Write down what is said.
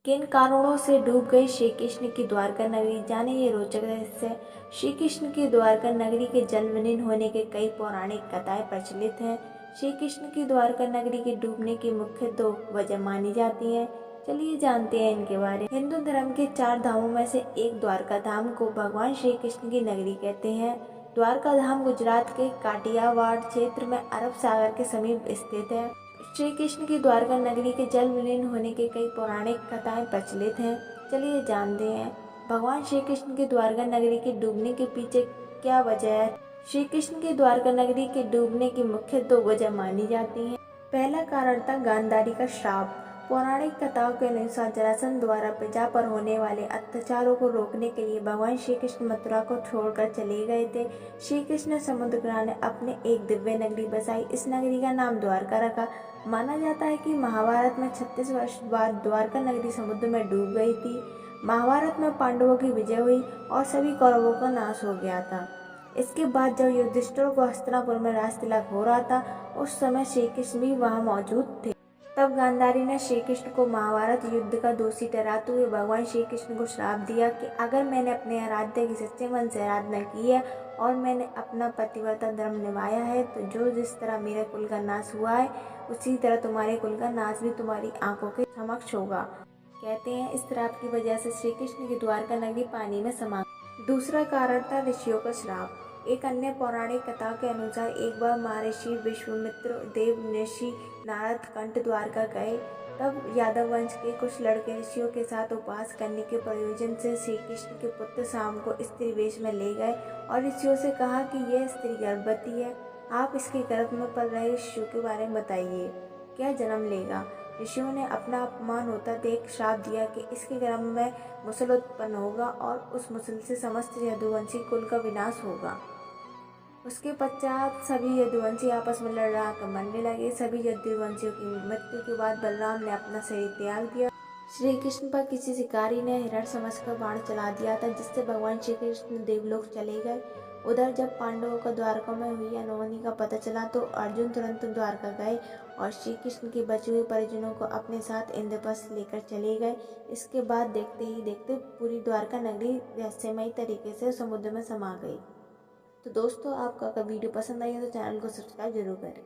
किन कारणों से डूब गई श्री कृष्ण की द्वारका नगरी, जाने ये रोचक रहस्य। श्री कृष्ण की द्वारका नगरी के जल विलीन होने के कई पौराणिक कथाएं प्रचलित हैं। श्री कृष्ण की द्वारका नगरी के डूबने की मुख्य दो वजह मानी जाती हैं। चलिए जानते हैं इनके बारे में। हिंदू धर्म के 4 धामों में से एक द्वारका धाम को भगवान श्री कृष्ण की नगरी कहते हैं। द्वारका धाम गुजरात के काठियावाड़ क्षेत्र में अरब सागर के समीप स्थित है। श्री कृष्ण की द्वारका नगरी के जल विलीन होने के कई पौराणिक कथाएं प्रचलित हैं। चलिए जानते हैं भगवान श्री कृष्ण की द्वारका नगरी के डूबने के पीछे क्या वजह है। श्री कृष्ण की द्वारका नगरी के डूबने की मुख्य 2 वजह मानी जाती हैं। पहला कारण था गांधारी का श्राप। पौराणिक कथाओं के अनुसार जरासंध द्वारा प्रजा पर होने वाले अत्याचारों को रोकने के लिए भगवान श्री कृष्ण मथुरा को छोड़कर चले गए थे। श्री कृष्ण समुद्र किनारे अपने एक दिव्य नगरी बसाई। इस नगरी का नाम द्वारका रखा। माना जाता है कि महाभारत में 36 वर्ष बाद द्वारका नगरी समुद्र में डूब गई थी। महाभारत में पांडवों की विजय हुई और सभी कौरवों का नाश हो गया था। इसके बाद जब युधिष्ठिर को हस्तिनापुर में राजतिलक हो रहा था, उस समय श्री कृष्ण भी वहां मौजूद थे। तब गांधारी ने श्री कृष्ण को महाभारत युद्ध का दोषी ठहराते हुए भगवान श्री कृष्ण को श्राप दिया कि अगर मैंने अपने आराध्य की सच्चे मन से आराधना की है और मैंने अपना पतिव्रता धर्म निभाया है, तो जो जिस तरह मेरे कुल का नाश हुआ है, उसी तरह तुम्हारे कुल का नाश भी तुम्हारी आंखों के समक्ष होगा। कहते हैं इस श्राप की वजह से श्री कृष्ण की द्वारका नगरी पानी में समा गई। दूसरा कारण था ऋषियों का श्राप। एक अन्य पौराणिक कथा के अनुसार एक बार महर्षि विश्वामित्र देव ऋषि नारद कंठ द्वारका गए। तब यादव वंश के कुछ लड़के ऋषियों के साथ उपवास करने के प्रयोजन से श्री कृष्ण के पुत्र शाम को स्त्री वेश में ले गए और ऋषियों से कहा कि यह स्त्री गर्भवती है, आप इसके गर्भ में पल रहे शिशु के बारे में बताइए, क्या जन्म लेगा। ऋषियों ने अपना अपमान होता देख श्राप दिया कि इसके गर्भ में मुसल उत्पन्न होगा और उस मुसल से समस्त यदुवंशी कुल का विनाश होगा। उसके पश्चात सभी यदुवंशी आपस में लड़ कर मरने लगे। सभी यदुवंशियों की मृत्यु के बाद बलराम ने अपना शरीर त्याग दिया। श्री कृष्ण पर किसी शिकारी ने हिरण समझकर बाण चला दिया था, जिससे भगवान श्री कृष्ण देवलोक चले गए। उधर जब पांडवों को द्वारका में हुई अनहोनी का पता चला तो अर्जुन तुरंत द्वारका गए और श्री कृष्ण के बचे हुए परिजनों को अपने साथ इंद्रप्रस्थ लेकर चले गए। इसके बाद देखते ही देखते पूरी द्वारका नगरी रहस्यमयी तरीके से समुद्र में समा गई। तो दोस्तों, आपका अगर वीडियो पसंद आई है तो चैनल को सब्सक्राइब जरूर करें।